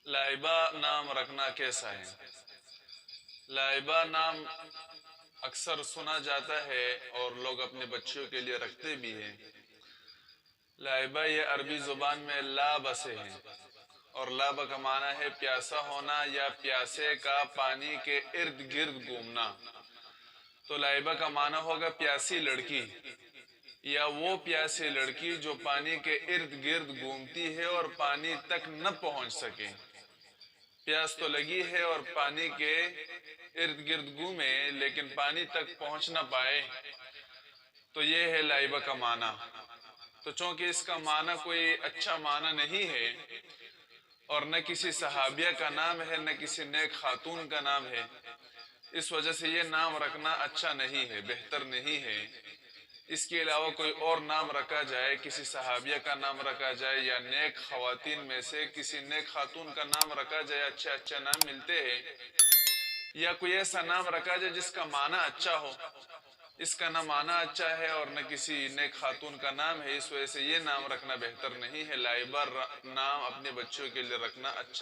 لائبہ نام رکھنا کیسا ہے؟ لائبہ نام اکثر سنا جاتا ہے اور لوگ اپنے بچوں کے لیے رکھتے بھی ہیں۔ لائبہ یہ عربی زبان میں لابہ سے ہے اور لابہ کا معنی ہے پیاسا ہونا یا پیاسے کا پانی کے ارد گرد گھومنا۔ تو لائبہ کا معنی ہوگا پیاسی لڑکی یا وہ پیاسی لڑکی جو پانی کے ارد گرد گھومتی ہے اور پانی تک نہ پہنچ سکے۔ پیاس تو لگی ہے اور پانی کے ارد گرد گھومے لیکن پانی تک پہنچ نہ پائے، تو یہ ہے لائبہ کا معنی۔ تو چونکہ اس کا معنی کوئی اچھا معنی نہیں ہے اور نہ کسی صحابیہ کا نام ہے نہ کسی نیک خاتون کا نام ہے، اس وجہ سے یہ نام رکھنا اچھا نہیں ہے، بہتر نہیں ہے۔ اس کے علاوہ کوئی اور نام رکھا جائے، کسی صحابیہ کا نام رکھا جائے یا نیک خواتین میں سے کسی نیک خاتون کا نام رکھا جائے، اچھے اچھے نام ملتے ہیں، یا کوئی ایسا نام رکھا جائے جس کا معنی اچھا ہو۔ اس کا نہ معنی اچھا ہے اور نہ کسی نیک خاتون کا نام ہے، اس وجہ سے یہ نام رکھنا بہتر نہیں ہے۔ لائبہ نام اپنے بچوں کے لیے رکھنا اچھا